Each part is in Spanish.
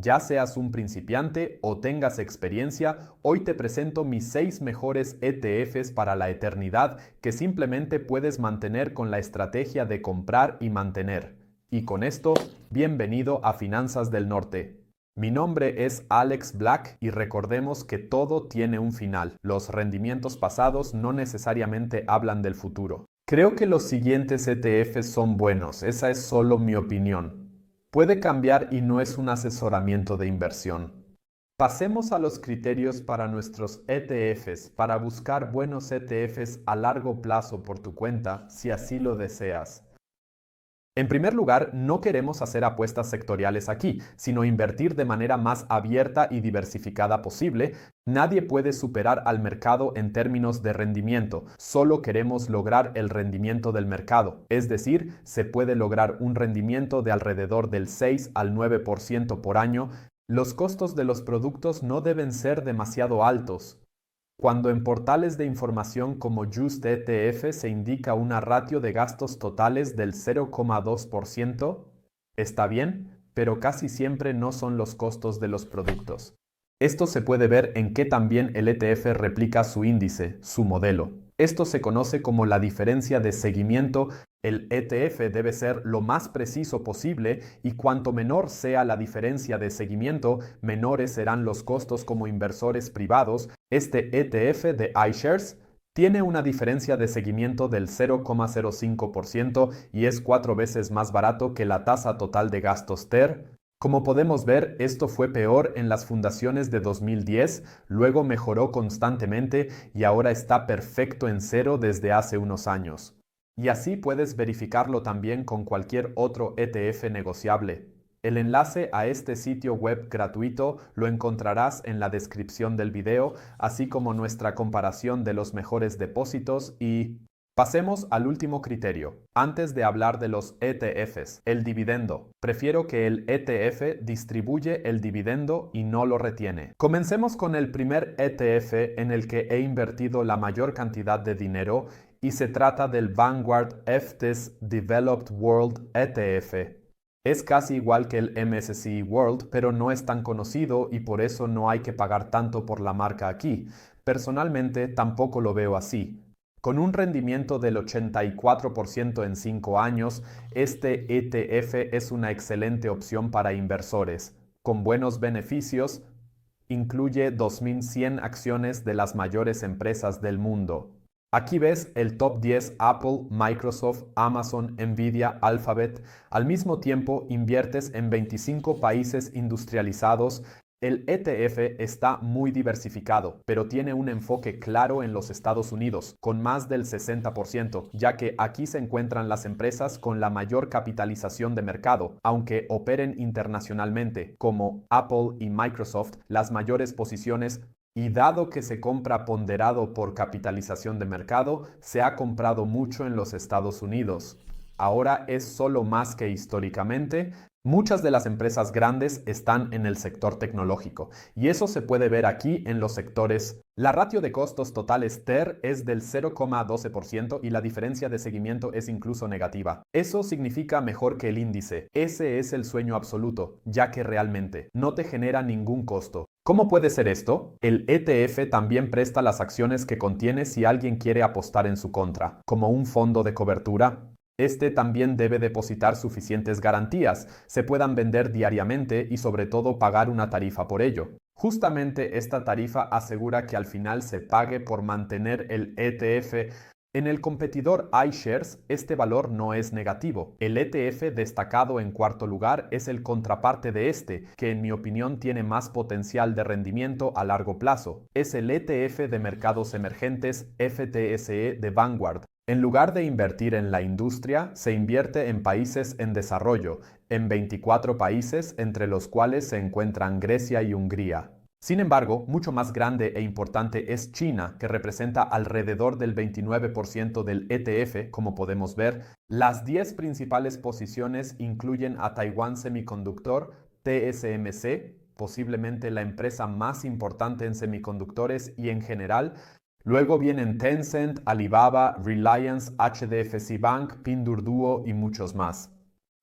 Ya seas un principiante o tengas experiencia, hoy te presento mis 6 mejores ETFs para la eternidad que simplemente puedes mantener con la estrategia de comprar y mantener. Y con esto, bienvenido a Finanzas del Norte. Mi nombre es Alex Black y recordemos que todo tiene un final. Los rendimientos pasados no necesariamente hablan del futuro. Creo que los siguientes ETFs son buenos, esa es solo mi opinión. Puede cambiar y no es un asesoramiento de inversión. Pasemos a los criterios para nuestros ETFs para buscar buenos ETFs a largo plazo por tu cuenta, si así lo deseas. En primer lugar, no queremos hacer apuestas sectoriales aquí, sino invertir de manera más abierta y diversificada posible. Nadie puede superar al mercado en términos de rendimiento, solo queremos lograr el rendimiento del mercado, es decir, se puede lograr un rendimiento de alrededor del 6 al 9% por año. Los costos de los productos no deben ser demasiado altos. Cuando en portales de información como Just ETF se indica una ratio de gastos totales del 0,2%, está bien, pero casi siempre no son los costos de los productos. Esto se puede ver en que también el ETF replica su índice, su modelo. Esto se conoce como la diferencia de seguimiento. El ETF debe ser lo más preciso posible y cuanto menor sea la diferencia de seguimiento, menores serán los costos como inversores privados. Este ETF de iShares tiene una diferencia de seguimiento del 0,05% y es 4 veces más barato que la tasa total de gastos TER. Como podemos ver, esto fue peor en las fundaciones de 2010, luego mejoró constantemente y ahora está perfecto en cero desde hace unos años. Y así puedes verificarlo también con cualquier otro ETF negociable. El enlace a este sitio web gratuito lo encontrarás en la descripción del video, así como nuestra comparación de los mejores depósitos y... Pasemos al último criterio. Antes de hablar de los ETFs, el dividendo. Prefiero que el ETF distribuye el dividendo y no lo retiene. Comencemos con el primer ETF en el que he invertido la mayor cantidad de dinero y se trata del Vanguard FTSE Developed World ETF. Es casi igual que el MSCI World, pero no es tan conocido y por eso no hay que pagar tanto por la marca aquí. Personalmente tampoco lo veo así. Con un rendimiento del 84% en 5 años, este ETF es una excelente opción para inversores. Con buenos beneficios, incluye 2.100 acciones de las mayores empresas del mundo. Aquí ves el top 10 Apple, Microsoft, Amazon, Nvidia, Alphabet. Al mismo tiempo, inviertes en 25 países industrializados. El ETF está muy diversificado, pero tiene un enfoque claro en los Estados Unidos, con más del 60%, ya que aquí se encuentran las empresas con la mayor capitalización de mercado, aunque operen internacionalmente, como Apple y Microsoft, las mayores posiciones. Y dado que se compra ponderado por capitalización de mercado, se ha comprado mucho en los Estados Unidos. Ahora es solo más que históricamente. Muchas de las empresas grandes están en el sector tecnológico y eso se puede ver aquí en los sectores. La ratio de costos totales TER es del 0,12% y la diferencia de seguimiento es incluso negativa. Eso significa mejor que el índice. Ese es el sueño absoluto, ya que realmente no te genera ningún costo. ¿Cómo puede ser esto? El ETF también presta las acciones que contiene si alguien quiere apostar en su contra, como un fondo de cobertura. Este también debe depositar suficientes garantías, se puedan vender diariamente y sobre todo pagar una tarifa por ello. Justamente esta tarifa asegura que al final se pague por mantener el ETF. En el competidor iShares, este valor no es negativo. El ETF destacado en cuarto lugar es el contraparte de este, que en mi opinión tiene más potencial de rendimiento a largo plazo. Es el ETF de mercados emergentes FTSE de Vanguard. En lugar de invertir en la industria, se invierte en países en desarrollo, en 24 países, entre los cuales se encuentran Grecia y Hungría. Sin embargo, mucho más grande e importante es China, que representa alrededor del 29% del ETF, como podemos ver. Las 10 principales posiciones incluyen a Taiwan Semiconductor, TSMC, posiblemente la empresa más importante en semiconductores y en general. Luego vienen Tencent, Alibaba, Reliance, HDFC Bank, Pinduoduo y muchos más.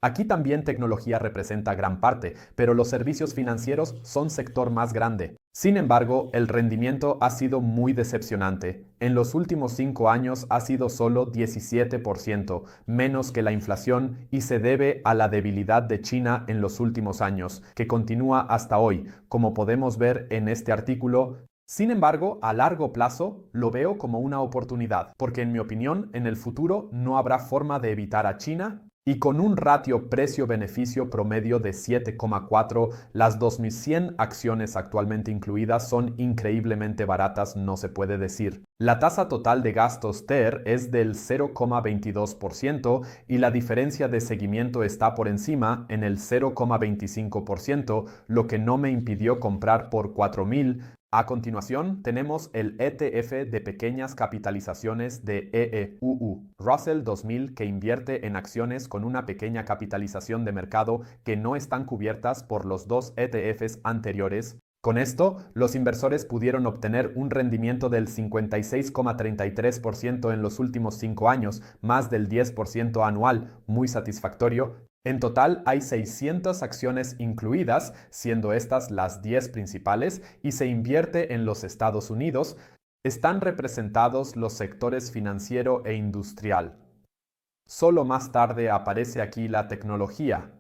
Aquí también tecnología representa gran parte, pero los servicios financieros son sector más grande. Sin embargo, el rendimiento ha sido muy decepcionante. En los últimos 5 años ha sido solo 17%, menos que la inflación, y se debe a la debilidad de China en los últimos años, que continúa hasta hoy, como podemos ver en este artículo. Sin embargo, a largo plazo lo veo como una oportunidad, porque en mi opinión, en el futuro no habrá forma de evitar a China. Y con un ratio precio-beneficio promedio de 7,4, las 2100 acciones actualmente incluidas son increíblemente baratas, no se puede decir. La tasa total de gastos TER es del 0,22% y la diferencia de seguimiento está por encima en el 0,25%, lo que no me impidió comprar por 4000. A continuación, tenemos el ETF de pequeñas capitalizaciones de EEUU, Russell 2000, que invierte en acciones con una pequeña capitalización de mercado que no están cubiertas por los dos ETFs anteriores. Con esto, los inversores pudieron obtener un rendimiento del 56,33% en los últimos 5 años, más del 10% anual, muy satisfactorio. En total hay 600 acciones incluidas, siendo estas las 10 principales, y se invierte en los Estados Unidos. Están representados los sectores financiero e industrial. Solo más tarde aparece aquí la tecnología.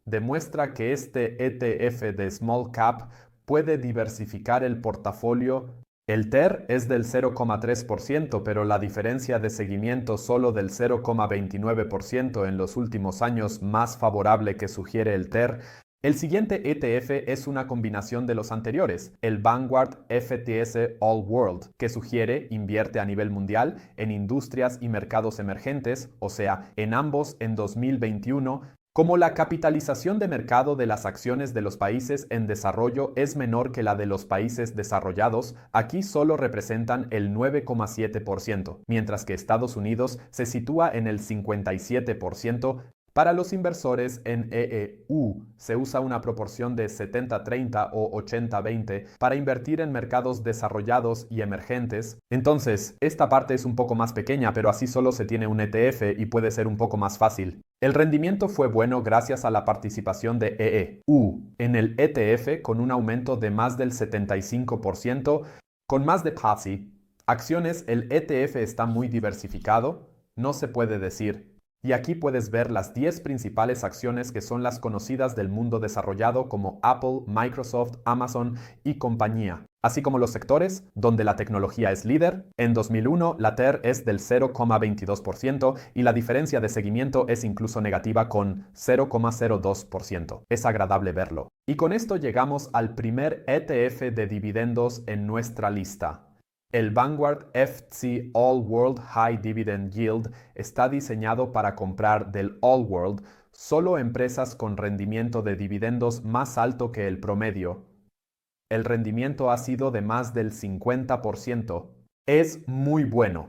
Demuestra que este ETF de Small Cap puede diversificar el portafolio. El TER es del 0,3%, pero la diferencia de seguimiento solo del 0,29% en los últimos años, más favorable que sugiere el TER. El siguiente ETF es una combinación de los anteriores, el Vanguard FTSE All World, que sugiere invierte a nivel mundial en industrias y mercados emergentes, o sea, en ambos en 2021. Como la capitalización de mercado de las acciones de los países en desarrollo es menor que la de los países desarrollados, aquí solo representan el 9,7%, mientras que Estados Unidos se sitúa en el 57%. Para los inversores en EEU se usa una proporción de 70-30 o 80-20 para invertir en mercados desarrollados y emergentes. Entonces, esta parte es un poco más pequeña, pero así solo se tiene un ETF y puede ser un poco más fácil. El rendimiento fue bueno gracias a la participación de EEU en el ETF con un aumento de más del 75%. Con más de PASI, acciones, el ETF está muy diversificado, no se puede decir. Y aquí puedes ver las 10 principales acciones que son las conocidas del mundo desarrollado como Apple, Microsoft, Amazon y compañía, así como los sectores donde la tecnología es líder. En 2001 la TER es del 0,22% y la diferencia de seguimiento es incluso negativa con 0,02%. Es agradable verlo. Y con esto llegamos al primer ETF de dividendos en nuestra lista. El Vanguard FTSE All World High Dividend Yield está diseñado para comprar del All World solo empresas con rendimiento de dividendos más alto que el promedio. El rendimiento ha sido de más del 50%. Es muy bueno.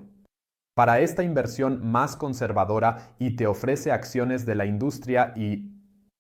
Para esta inversión más conservadora y te ofrece acciones de la industria y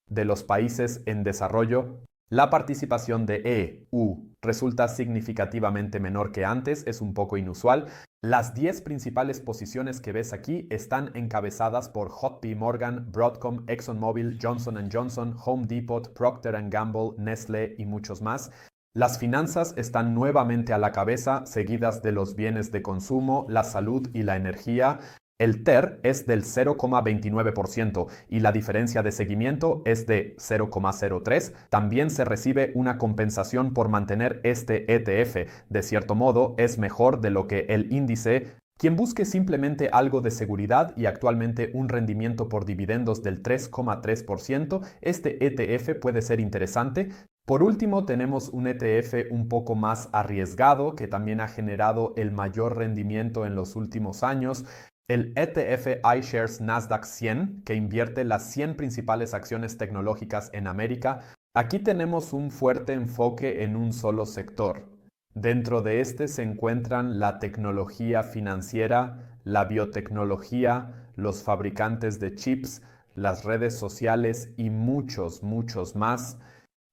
de los países en desarrollo, la participación de EU resulta significativamente menor que antes, es un poco inusual. Las 10 principales posiciones que ves aquí están encabezadas por JP Morgan, Broadcom, ExxonMobil, Johnson & Johnson, Home Depot, Procter & Gamble, Nestlé y muchos más. Las finanzas están nuevamente a la cabeza, seguidas de los bienes de consumo, la salud y la energía. El TER es del 0,29% y la diferencia de seguimiento es de 0,03. También se recibe una compensación por mantener este ETF. De cierto modo, es mejor de lo que el índice. Quien busque simplemente algo de seguridad y actualmente un rendimiento por dividendos del 3,3%, este ETF puede ser interesante. Por último, tenemos un ETF un poco más arriesgado que también ha generado el mayor rendimiento en los últimos años. El ETF iShares Nasdaq 100, que invierte las 100 principales acciones tecnológicas en América. Aquí tenemos un fuerte enfoque en un solo sector. Dentro de este se encuentran la tecnología financiera, la biotecnología, los fabricantes de chips, las redes sociales y muchos más.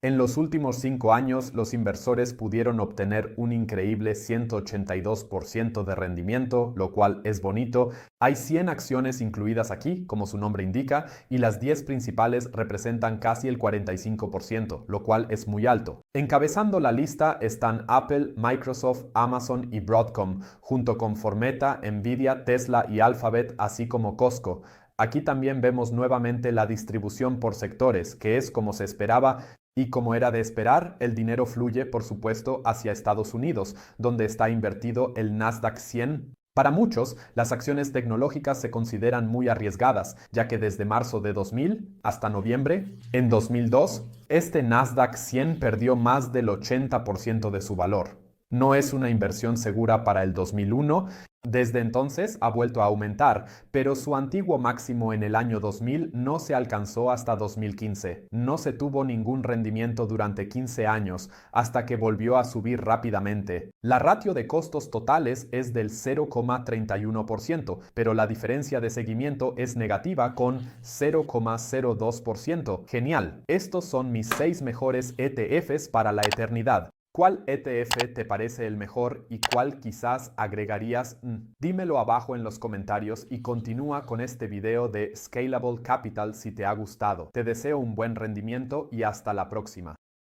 En los últimos 5 años, los inversores pudieron obtener un increíble 182% de rendimiento, lo cual es bonito. Hay 100 acciones incluidas aquí, como su nombre indica, y las 10 principales representan casi el 45%, lo cual es muy alto. Encabezando la lista están Apple, Microsoft, Amazon y Broadcom, junto con Formeta, Nvidia, Tesla y Alphabet, así como Costco. Aquí también vemos nuevamente la distribución por sectores, que es como se esperaba. Y como era de esperar, el dinero fluye, por supuesto, hacia Estados Unidos, donde está invertido el Nasdaq 100. Para muchos, las acciones tecnológicas se consideran muy arriesgadas, ya que desde marzo de 2000 hasta noviembre, en 2002, este Nasdaq 100 perdió más del 80% de su valor. No es una inversión segura para el 2001. Desde entonces ha vuelto a aumentar, pero su antiguo máximo en el año 2000 no se alcanzó hasta 2015. No se tuvo ningún rendimiento durante 15 años, hasta que volvió a subir rápidamente. La ratio de costos totales es del 0,31%, pero la diferencia de seguimiento es negativa con 0,02%. Genial. Estos son mis 6 mejores ETFs para la eternidad. ¿Cuál ETF te parece el mejor y cuál quizás agregarías? Dímelo abajo en los comentarios y continúa con este video de Scalable Capital si te ha gustado. Te deseo un buen rendimiento y hasta la próxima.